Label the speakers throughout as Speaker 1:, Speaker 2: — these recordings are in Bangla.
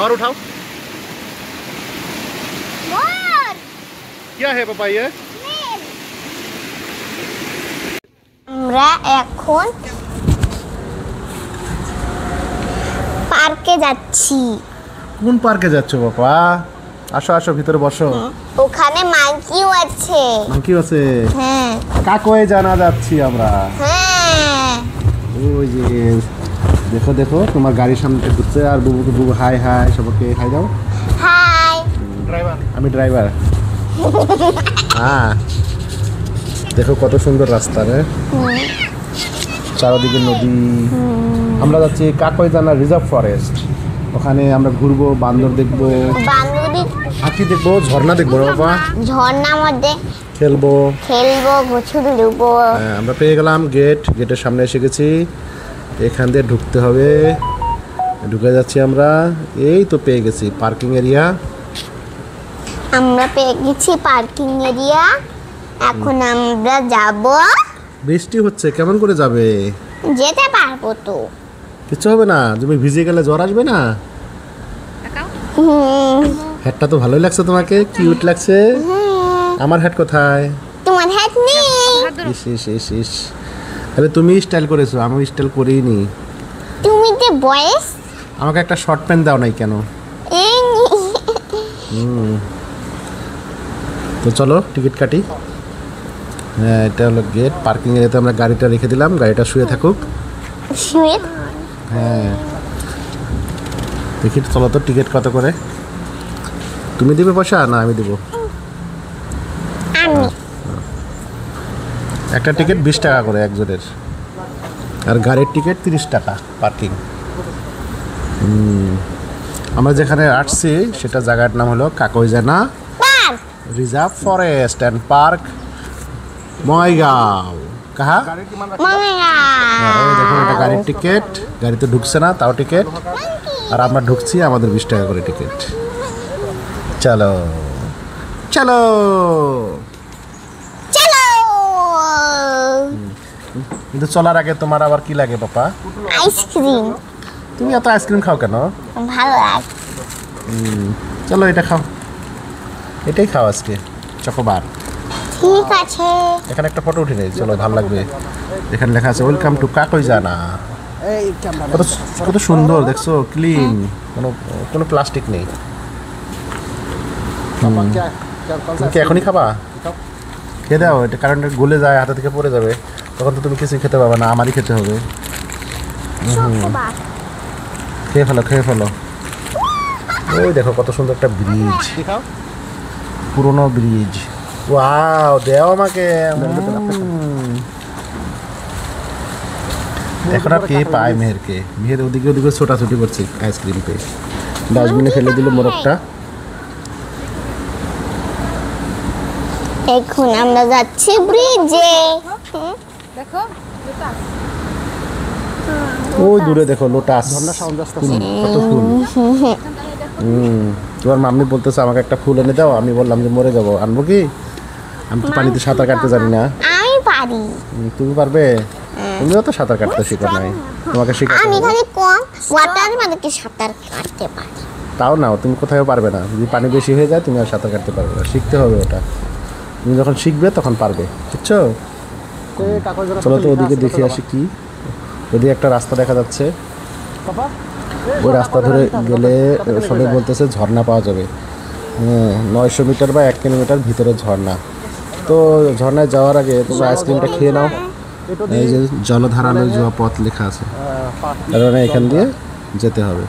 Speaker 1: और उठाओ। क्या है पापा ये?
Speaker 2: আমরা এখন পার্কে যাচ্ছি।
Speaker 1: কোন পার্কে যাচ্ছ বাবা? আসো আসো ভিতরে বসো।
Speaker 2: ওখানে মাঙ্কিও আছে।
Speaker 1: মাঙ্কি আছে?
Speaker 2: হ্যাঁ।
Speaker 1: কাকয়ে জানা যাচ্ছি আমরা।
Speaker 2: হ্যাঁ।
Speaker 1: ওই যে দেখো দেখো তোমার গাড়ির সামনে ঘুরছে আর বুবুকে বুবু হাই হাই সবাইকে হাই দাও।
Speaker 2: হাই।
Speaker 1: ড্রাইভার। আমি ড্রাইভার। হ্যাঁ দেখো কত সুন্দর রাস্তা রে, চারদিকে নদী। আমরা যাচ্ছি কাকইজানা রিজার্ভ ফরেস্ট। ওখানে আমরা ঘুরবো, বান্দর দেখবো, হাতি দেখবো, ঝর্ণা দেখবো বাবা।
Speaker 2: ঝর্ণার মধ্যে
Speaker 1: খেলবো,
Speaker 2: গোছল লুবো।
Speaker 1: আমরা পেয়ে গেলাম গেটের সামনে এসে গেছি। এখান দিয়ে ঢুকতে হবে, ঢুকে যাচ্ছি আমরা। এই তো পেয়ে গেছি পার্কিং এরিয়া।
Speaker 2: আমরা পেয়ে গেছি পার্কিং এরিয়া। এখন আমরা যাব।
Speaker 1: বৃষ্টি হচ্ছে, কেমন করে যাবে?
Speaker 2: যেতে পারবো তো,
Speaker 1: কিছু হবে না। তুমি ভিজে গেলে জ্বর আসবে না? হ্যাটটা তো ভালোই লাগছে তোমাকে, কিউট লাগছে। আমার হ্যাট কোথায়?
Speaker 2: তোমার হ্যাট নেই।
Speaker 1: ইস ইস ইস ইস, তাহলে তুমি স্টাইল করেছো, আমি স্টাইল করিনি।
Speaker 2: তুমি যে বয়েস,
Speaker 1: আমাকে একটা শর্ট প্যান্ট দাও নাই কেন? তো চলো টিকিট কাটি। হ্যাঁ এটা হলো গেট। পার্কিং এরিয়াতে আমরা গাড়িটা রেখে দিলাম, গাড়িটা শুয়ে থাকুক। হ্যাঁ দেখি চলো তো টিকিট কত করে? তুমি দিবে পয়সা না আমি দেবো? একটা টিকিট 20 টাকা করে একজনের, আর গাড়ির টিকিট 30 টাকা পার্কিং। আমরা যেখানে আসছি সেটা জায়গার নাম হলো কাকইজানা রিজার্ভ ফরেস্ট অ্যান্ড পার্ক, ময়গাঁও। কাহা দেখুন এটা গাড়ির টিকিট। গাড়িতে ঢুকছে না তাও টিকিট, আর আমরা ঢুকছি, আমাদের 20 টাকা করে টিকিট। চলো চলো
Speaker 2: চলো।
Speaker 1: কিন্তু চলার আগে তোমার আবার কি লাগে পাপা?
Speaker 2: আইসক্রিম।
Speaker 1: তুমি এত আইসক্রিম খাও কেন?
Speaker 2: ভালো লাগে।
Speaker 1: চলো এটা খাও, এটাই খাও আজকে, চকোবার।
Speaker 2: ঠিক আছে।
Speaker 1: এখানে একটা ফটো উঠে নেই, চলো ভালো লাগবে। এখানে লেখা আছে ওয়েলকাম টু কাকইজানা। কত কত সুন্দর দেখছো, ক্লিন, কোনো প্লাস্টিক নেই। তুমি কি এখনই খাবা? খেয়ে দাও, এটা কারণ গলে যায়, হাতে থেকে পড়ে যাবে, তখন তো তুমি কিছুই খেতে পারবে না, আমারই খেতে হবে। খেয়ে ফেলো খেয়ে ফেলো। ওই দেখো কত সুন্দর একটা ব্রিজ, পুরোনো ব্রিজ। ওয়াও, দেও আমাকে। এখন আর কে পায় মেহেরকে? মেহের ওদিকে ওদিকে ছোটাছুটি করছে আইসক্রিম পেয়ে, ডাস্টবিনে ফেলে দিল মোরগটা।
Speaker 2: এখন আমরা যাচ্ছি ব্রিজে।
Speaker 3: দেখো
Speaker 1: ওই দূরে দেখো লোটাস, কত ফুল। তোমার মাম্মি বলতেছে আমাকে একটা ফুল এনে দাও। আমি বললাম যে মরে যাবো, আনবো কি? আমি তো পানিতে সাঁতার কাটতে জানি না।
Speaker 2: আমি পারি।
Speaker 1: তুমি পারবে? তুমিও তো সাঁতার কাটতে শিখো নাই, তোমাকে শিখাতে
Speaker 2: আমি
Speaker 1: হবে।
Speaker 2: খালি কম ওয়াটার মানে কি সাঁতার কাটতে পারি।
Speaker 1: তাও না, তুমি কোথাও পারবে না। যদি পানি বেশি হয়ে যায় তুমি আর সাঁতার কাটতে পারবে না, শিখতে হবে ওটা। তুমি যখন শিখবে তখন পারবে, বুঝছো? চলো তো ওদিকে দেখে আসি কি। ওদিকে একটা রাস্তা দেখা যাচ্ছে, ওই রাস্তা ধরে গেলে সবাই বলতেছে ঝর্ণা পাওয়া যাবে। 900 মিটার বা 1 কিলোমিটার ভিতরে ঝর্ণা। তো ঝর্ণায় যাওয়ার আগে তোমরা আইসক্রিমটা খেয়ে নাও। এই যে জলধারালো যাওয়া পথ লেখা আছে, কারণ এখান দিয়ে যেতে হবে।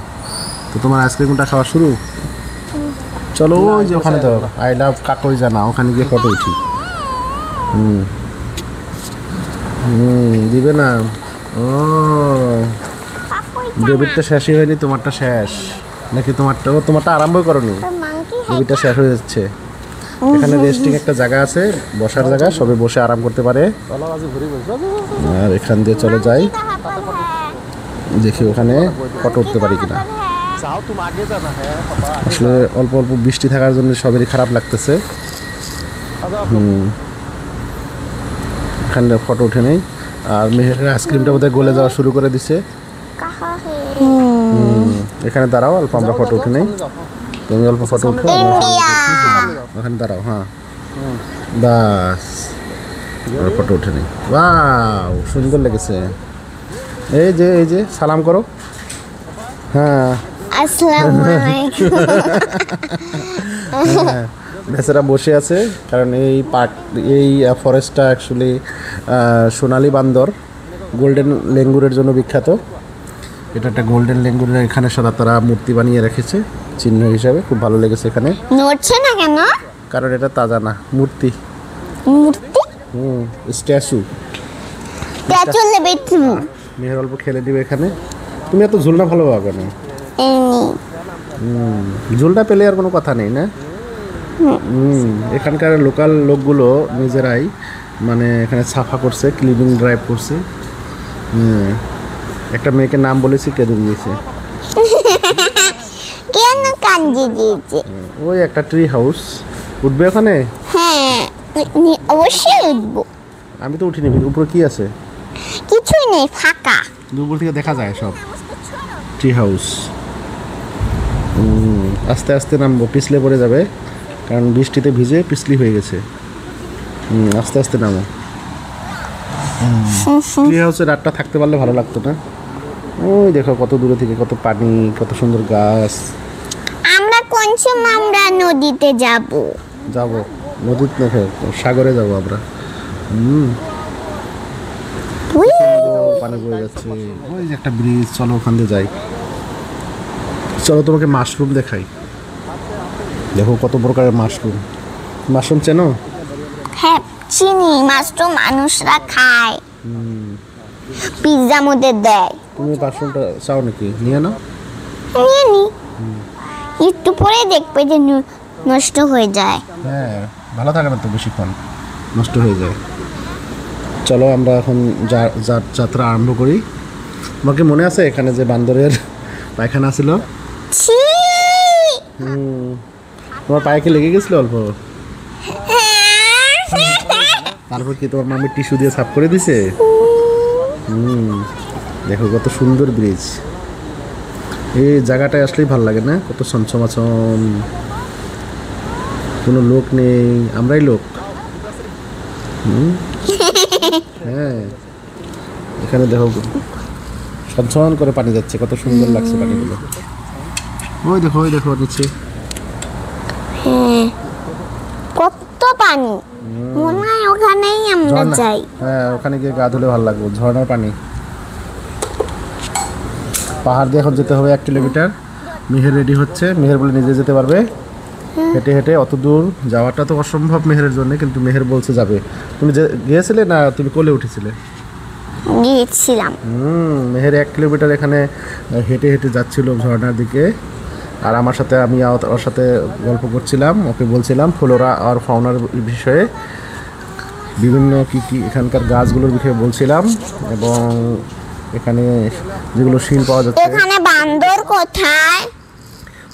Speaker 1: তো তোমার আইসক্রিমটা খাওয়া শুরু। চলো ওই যে ওখানে তো আই লাভ কাকইজানা, ওখানে গিয়ে ফটো উঠি। দিবে না? ও ডেবিটটা শেষই হয়নি, তোমারটা শেষ নাকি? তোমারটা আরম্ভ করনি, ডেবিটটা শেষ হয়ে যাচ্ছে। এখানে রেস্টিং একটা জায়গা আছে, বসার জায়গা, সবে বসে আরাম করতে পারে। আর এখান দিয়ে চলে যাই, দেখি ওখানে ফটো উঠতে পারি কিনা। আসলে অল্প অল্প বৃষ্টি থাকার জন্য সবেরই খারাপ লাগতেছে। এখানে ফটো উঠে নেই। আর মেহের আইসক্রিমটা বোধহয় গলে যাওয়া শুরু করে দিছে। এখানে দাঁড়াও, অল্প আমরা ফটো উঠে নেই। তুমি অল্প ফটো উঠো,
Speaker 2: ইন্ডিয়া
Speaker 1: ওখানে দাঁড়াও। হ্যাঁ, বাস ফটো উঠে নেই। ওয়াও, সুন্দর লেগেছে। এই যে সালাম করো। হ্যাঁ,
Speaker 2: আসসালামু আলাইকুম।
Speaker 1: বেচারা বসে আছে, কারণ এই ফরেস্টটা অ্যাকচুয়ালি সোনালী বান্দর, গোল্ডেন লেঙ্গুরের জন্য বিখ্যাত। এটা একটা গোল্ডেন লেঙ্গুরের, এখানে সাদা তারা মূর্তি বানিয়ে রেখেছে চিহ্ন হিসাবে। খুব ভালো লেগেছে এখানে,
Speaker 2: নড়ছে না কেন?
Speaker 1: কারণ এটা তাজা না, মূর্তি।
Speaker 2: মূর্তি
Speaker 1: স্ট্যাচু।
Speaker 2: চলে বেতু
Speaker 1: মেহের অল্প খেলে দিবে এখানে। তুমি এত ঝুলনা ভালো পাবে না, ঝুলটা পেলে আর কোনো কথা নেই না। এখানকার লোকাল লোকগুলো নিজেরাই মানে এখানে সাফা করছে, ক্লিনিং ড্রাইভ করছে। একটা মেয়েকে নাম বলেছি, কেঁদে দিয়েছে।
Speaker 2: কেন কান্দি দিয়েছে?
Speaker 1: ওই একটা ট্রি হাউস, উঠবে ওখানে?
Speaker 2: হ্যাঁ অবশ্যই উঠবো।
Speaker 1: আমি তো উঠিনি, উপরে কি আছে?
Speaker 2: কিছুই নেই, ফাঁকা।
Speaker 1: উপর থেকে দেখা যায় সব। Tree house. আস্তে আস্তে নামবো, পিছলে পড়ে যাবে, কারণ বৃষ্টিতে ভিজে পিছলি হয়ে গেছে। আস্তে আস্তে নামো। ট্রি হাউসে রাতটা থাকতে পারলে ভালো লাগতো না? ওই দেখো কত দূরে থেকে কত পানি, কত সুন্দর গাছ।
Speaker 2: আমরা কোন সময় আমরা নদীতে যাব?
Speaker 1: যাবো নদীতে না, সাগরে যাবো আমরা। পানি বয়ে যাচ্ছে, ওই যে একটা ব্রিজ। চলো ওখান দিয়ে যাই। চলো তোমাকে মাশরুম দেখাই। দেখো কত প্রকারের মাশরুম। মাশরুম চেনো?
Speaker 2: হ্যাঁ চিনি, মাশরুম মানুষরা খায়, পিৎজা মধ্যে দেয়।
Speaker 1: তুমি মাশরুমটা চাও নাকি? নিয়ে নাও।
Speaker 2: নিয়ে নি, একটু পরে দেখবে যে নষ্ট হয়ে যায়।
Speaker 1: হ্যাঁ, ভালো থাকে না তো বেশিক্ষণ, নষ্ট হয়ে যায়। চলো আমরা এখন যাত্রা আরম্ভ করি। তোমাকে মনে আছে এখানে যে বান্দরের পায়খানা ছিল?
Speaker 2: ছি!
Speaker 1: তোমার পায়ে কি লেগে গেছিল অল্প?
Speaker 2: হ্যাঁ।
Speaker 1: তারপর কি তোমার মামি টিস্যু দিয়ে সাফ করে দিছে? দেখো কত সুন্দর ব্রিজ। এই জায়গাটায় আসলেই ভালো লাগে না? কত ছমছমাছম, কোনো লোক নেই, আমরাই লোক। হ্যাঁ, এখানে দেখো ছনছন করে পানি যাচ্ছে, কত সুন্দর লাগছে পানিগুলো। ওই দেখো নিচে
Speaker 2: কত পানি, মনে হয় ওখানেই আমরা
Speaker 1: ঝর্ণা।
Speaker 2: যাই।
Speaker 1: হ্যাঁ, ওখানে গিয়ে গা ধুলে ভালো লাগবে, ঝর্ণার পানি। পাহাড় দিয়ে এখন যেতে হবে 1 কিলোমিটার। মেহের রেডি হচ্ছে, মেহের বলে নিজে যেতে পারবে। হেঁটে হেঁটে অত দূর যাওয়াটা তো অসম্ভব মেহেরের জন্য, কিন্তু মেহের বলছে যাবে। তুমি গিয়েছিলে না তুমি কোলে উঠেছিলে?
Speaker 2: গিয়েছিলাম।
Speaker 1: মেহের 1 কিলোমিটার এখানে হেঁটে হেঁটে যাচ্ছিল ঝর্ণার দিকে। আর আমার সাথে আমি ওর সাথে গল্প করছিলাম, ওকে বলছিলাম ফ্লোরা আর ফাউনার বিষয়ে, বিভিন্ন কী এখানকার গাছগুলোর বিষয়ে বলছিলাম, এবং এখানে যেগুলো শিল পাওয়া যাচ্ছে।
Speaker 2: এখানে বান্দর কোথায়?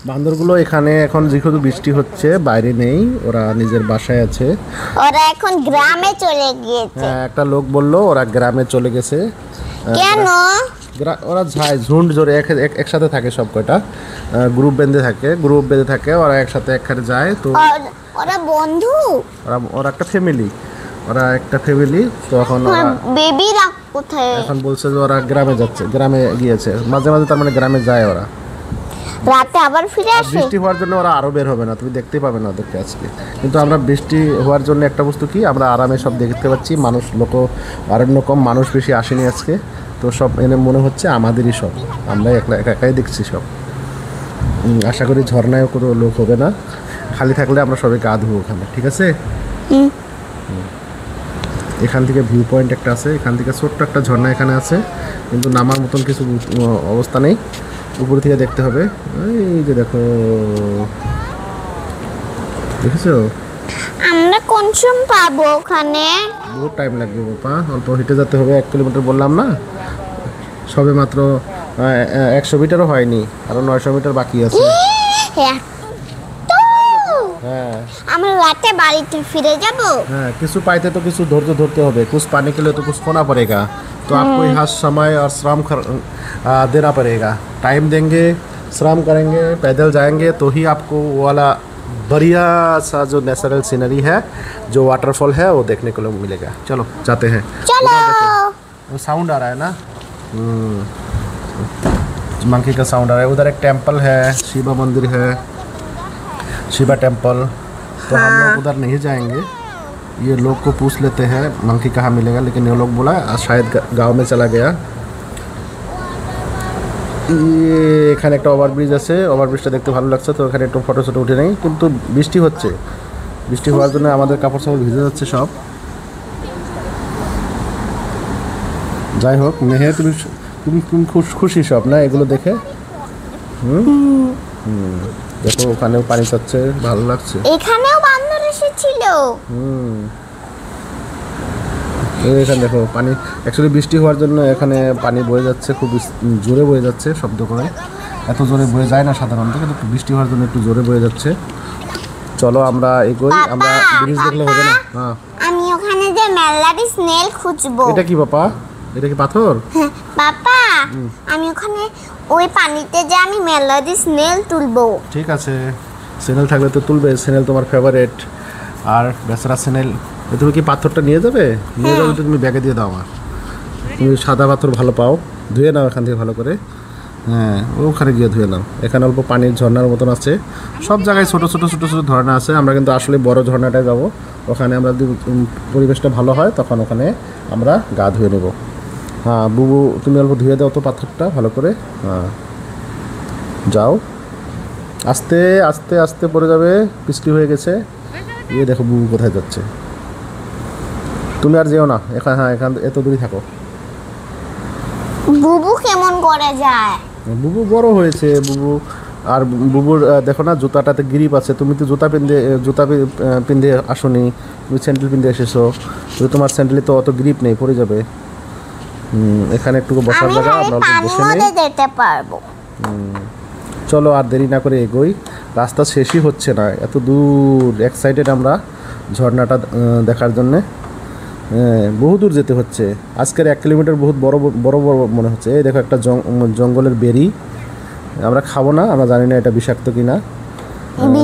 Speaker 1: বান্দরগুলো এখানে এখন যেহেতু বৃষ্টি হচ্ছে বাইরে নেই, ওরা নিজের বাসায় আছে।
Speaker 2: ওরা এখন গ্রামে চলে গিয়েছে।
Speaker 1: হ্যাঁ, একটা লোক বললো ওরা গ্রামে চলে গেছে।
Speaker 2: কেন?
Speaker 1: ওরা যায় ঝুন্ড জোরে একসাথে থাকে, সব কয়টা গ্রুপ বেঁধে থাকে, ওরা একসাথে একখানে যায়। তো
Speaker 2: ওরা বন্ধু,
Speaker 1: ওরা একটা ফ্যামিলি। তো এখন ওরা
Speaker 2: বেবিরা কোথায়?
Speaker 1: এখন বলছে যে ওরা গ্রামে গিয়েছে মাঝে মাঝে, তার মানে গ্রামে যায় ওরা।
Speaker 2: রাতে আবার ফিরে আসে।
Speaker 1: বৃষ্টি হওয়ার জন্য ওরা আরো বের হবে না, তুমি দেখতে পাবে না ওদেরকে আজকে। কিন্তু আমরা বৃষ্টি হওয়ার জন্য একটা বস্তু কি, আমরা আরামে সব দেখতে পাচ্ছি। অরণ্য কম, মানুষ বেশি আসেনি আজকে। তো সব এনে মনে হচ্ছে আমাদেরই সব, আমরা একাই দেখছি সব। আশা করি ঝর্ণায়ও কোনো লোক হবে না, খালি থাকলে আমরা সবাই গা ধুবো ওখানে, ঠিক আছে? এখান থেকে ভিউ পয়েন্ট একটা আছে, এখান থেকে ছোট্ট একটা ঝর্ণা এখানে আছে, কিন্তু নামার মতন কিছু অবস্থা নেই, উপর থেকে দেখতে হবে। এই যে দেখেছো?
Speaker 2: আমরা কোন সময় পাবো ওখানে?
Speaker 1: বহুত টাইম লাগবে বাবা, অল্প হেঁটে যেতে হবে। 1 কিলোমিটার বললাম না, সবে মাত্র 100 মিটারও হয়নি, আরো 900 মিটার বাকি আছে। হ্যাঁ,
Speaker 2: আমরা রাতে বাড়িতে ফিরে যাব।
Speaker 1: हाँ किसी पाइते तो किसी धैर्य धरते होबे, कुछ पाने के लिए तो कुछ खोना पड़ेगा। तो आपको यहाँ समय और श्रम देना पड़ेगा। टाइम देंगे श्रम करेंगे, पैदल जाएंगे तो ही आपको वो वाला बढ़िया सा जो नेचुरल सीनरी है, जो वाटरफॉल है वो देखने को मिलेगा। चलो जाते हैं।
Speaker 2: चलो।
Speaker 1: साउंड आ रहा है ना, मंकी का साउंड आ रहा है। उधर एक टेंपल है, शिवा मंदिर है, शिवा टेंपल। तो हम लोग उधर नहीं जाएंगे, ये लोग को पूछ लेते हैं मंकी कहाँ मिलेगा, लेकिन ये लोग बोला शायद गांव में चला गया। ये এখানে একটা ওভারব্রিজ আছে, ওভারব্রিজটা দেখতে ভালো লাগছে, তো এখানে একটু ফটো ফটো উঠে নেই। কিন্তু বৃষ্টি হচ্ছে, বৃষ্টি হওয়ার জন্য আমাদের কাপড় চাপড় ভিজে যাচ্ছে সব। যাই হোক, মেহে তুমি তুমি তুমি খুশি সব না এগুলো দেখে? দেখো ওখানেও পানি চাচ্ছে, ভালো লাগছে।
Speaker 2: এখানেও বান্দর এসেছিল।
Speaker 1: এখানে দেখো পানি, অ্যাকচুয়ালি বৃষ্টি হওয়ার জন্য এখানে পানি বয়ে যাচ্ছে, খুব জোরে বয়ে যাচ্ছে শব্দ করে। এত জোরে বয়ে যায় না সাধারণত, কিন্তু বৃষ্টি হওয়ার জন্য একটু জোরে বয়ে যাচ্ছে। চলো আমরা এগোই, আমরা ব্রিজ দেখলে হবে না। হ্যাঁ,
Speaker 2: আমি ওখানে যে মেলারি স্নেল খুঁজবো।
Speaker 1: এটা কি বাবা? এটা কি পাথর?
Speaker 2: বাবা, আমি ওখানে ওই পানিতে যে আমি মেলারি স্নেল তুলবো।
Speaker 1: ঠিক আছে, স্নেল থাকলে তো তুলবে, স্নেল তোমার ফেভারিট। আর বেচারা স্নেল, তুমি কি পাথরটা নিয়ে যাবে? নিয়ে যাবে তো তুমি ব্যাগে দিয়ে দাও আমার। তুমি সাদা পাথর ভালো পাও, ধুয়ে নাও এখান থেকে ভালো করে। হ্যাঁ, ওখানে গিয়ে ধুয়ে নাও। এখানে অল্প পানির ঝর্ণার মতন আছে, সব জায়গায় ছোটো ছোটো ছোটো ছোটো ঝর্ণা আছে। আমরা কিন্তু আসলে বড় ঝর্ণাটায় যাব, ওখানে আমরা যদি পরিবেশটা ভালো হয় তখন ওখানে আমরা গা ধুয়ে নেব। হ্যাঁ বুবু, তুমি অল্প ধুয়ে দাও তো পাথরটা ভালো করে। হ্যাঁ, যাও, আস্তে আস্তে আস্তে পড়ে যাবে, পিছলি হয়ে গেছে। ইয়ে দেখো বুবু কোথায় যাচ্ছে। তুমি আর যেও না এখানে, হ্যাঁ এখান এত দূরই থাকো।
Speaker 2: বুবু কেমন করে যায়?
Speaker 1: বুবু বড় হয়েছে বুবু। আর বুবুর দেখো না জুতাটাতে গ্রিপ আছে। তুমি তো জুতা পিন্ধে আসোনি, তুমি স্যান্ডেল পিন্ধে এসেছো, কিন্তু তোমার স্যান্ডেলে তো অত গ্রিপ নেই, পড়ে যাবে। এখানে একটু বসার জায়গা, আমরা অল্প বসে নেই।
Speaker 2: যেতে পারবো।
Speaker 1: চলো আর দেরি না করে এগোই, রাস্তা শেষই হচ্ছে না, এত দূর। এক্সাইটেড আমরা ঝর্ণাটা দেখার জন্যে। বহু দূর যেতে হচ্ছে। আজকের 1 কিলোমিটার বহুত বড় বড় বড় মনে হচ্ছে। এই দেখো একটা জঙ্গলের বেরি, আমরা খাবো না, আমরা জানি না এটা বিষাক্ত কিনা।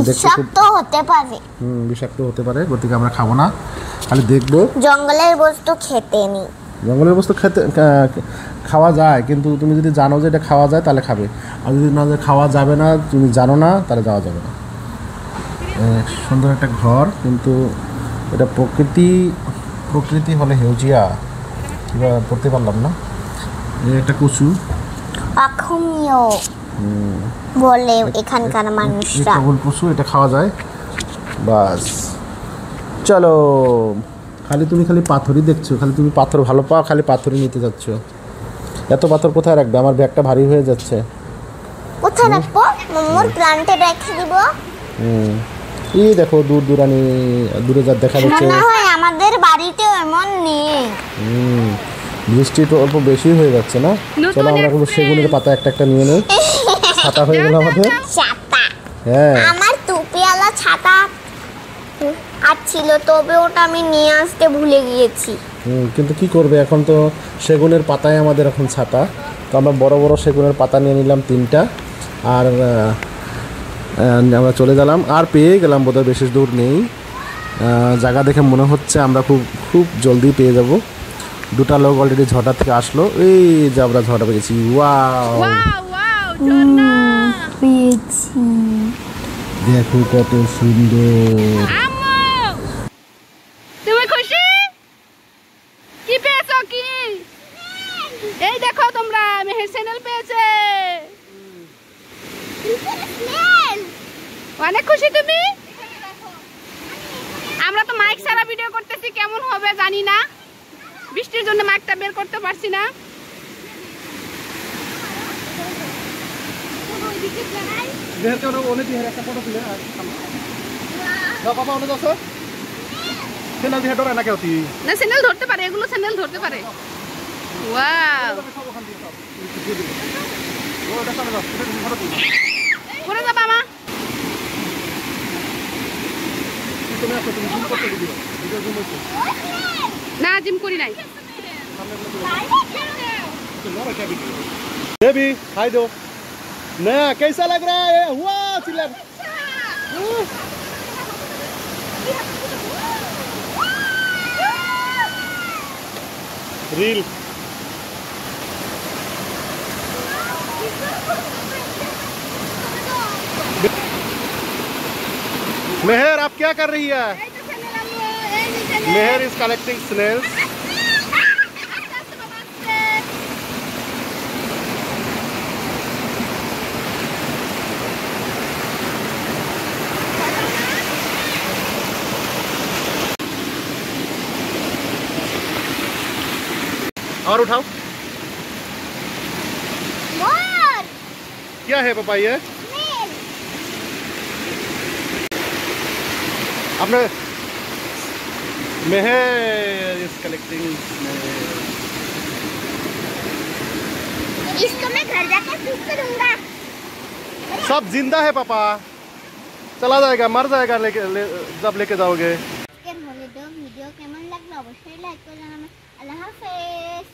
Speaker 2: বিষাক্ত হতে পারে।
Speaker 1: বিষাক্ত হতে পারে, গতিকে আমরা খাবো না, খালি দেখবো।
Speaker 2: জঙ্গলের বস্তু খেতে নেই।
Speaker 1: জঙ্গলের বস্তু খাওয়া যায়, কিন্তু তুমি যদি জানো যে এটা খাওয়া যায় তাহলে খাবে, আর যদি না যে খাওয়া যাবে না, তুমি জানো না, তাহলে যাওয়া যাবে না। সুন্দর একটা ঘর, কিন্তু এটা প্রকৃতি হলে হেউজিয়া, কীভাবে পড়তে পারলাম না। একটা কচু,
Speaker 2: অক্ষমীয় বলে এখানকার মানুষরা।
Speaker 1: কেবল কচু, এটা খাওয়া যায়। বাস, চলো। তুমি খালি পাথরই দেখছো, খালি তুমি পাথর ভালো পাও, খালি পাথরই নিতে যাচ্ছ। এত পাথর কোথায় রাখবে? আমার ব্যাগটা ভারী হয়ে যাচ্ছে।
Speaker 2: কোথায় রাখবো? মোর প্লান্টে রেখে দিব।
Speaker 1: এই দেখো দূরে যা দেখা যাচ্ছে।
Speaker 2: মনে হয় আমাদের বাড়িতে এমন নেই।
Speaker 1: বৃষ্টি তো অল্প বেশি হয়ে যাচ্ছে না? চলো আমরা কোনো সেগুনের পাতা একটা নিয়ে নেই। ছাতা হয়ে গেল আমাদের।
Speaker 2: ছাতা?
Speaker 1: হ্যাঁ,
Speaker 2: আমার টুপিওয়ালা ছাতা আর ছিল, তবে ওটা আমি নিয়ে আসতে ভুলে গিয়েছি।
Speaker 1: কিন্তু কি করবে, এখন তো সেগুনের পাতায় আমাদের এখন ছাতা। তো আমরা বড় বড় সেগুনের পাতা নিয়ে নিলাম 3টা, আর আমরা চলে গেলাম। আর পেয়ে গেলাম বোধহয়, বেশি দূর নেই। জায়গা দেখে মনে হচ্ছে আমরা খুব জলদি পেয়ে যাব। 2টা লোক অলরেডি ঝড়টা থেকে আসলো। এই যে আমরা ঝড়টা পেয়েছি। ওয়াও,
Speaker 2: পেয়েছি।
Speaker 1: দেখো কত সুন্দর।
Speaker 3: তুমি খুশি? কি পেয়েছো? কি এই দেখো তোমরা, মেহের চ্যানেল পেয়েছে। অনেক খুশি তুমি? আমরা তো মাইক ছাড়া ভিডিও করতেছি, কেমন হবে জানি না, বৃষ্টির জন্য মাইকটা বের করতে পারছি না। না চ্যানেল ধরতে পারে, এগুলো চ্যানেল ধরতে পারে। ওয়াও, করে যাবা মা। না জিম করি নাই।
Speaker 1: বেবি হাই দো। नया कैसा लग रहा है? हुआ चिल्ला रील। मेहर आप क्या कर रही है? मेहर इज कलेक्टिंग स्नेल्स। और उठाओ।
Speaker 2: मोर
Speaker 1: क्या है पापा ये? आपने मेहर इज कलेक्टिंग।
Speaker 2: इसको मैं घर जाके फीड करूंगा।
Speaker 1: सब जिंदा है पापा, चला जाएगा मर जाएगा जब लेके जाओगे।
Speaker 2: वीडियो केमन লাগলো অবশ্যই লাইক করে জানাবেন। আল্লাহ হাফেজ।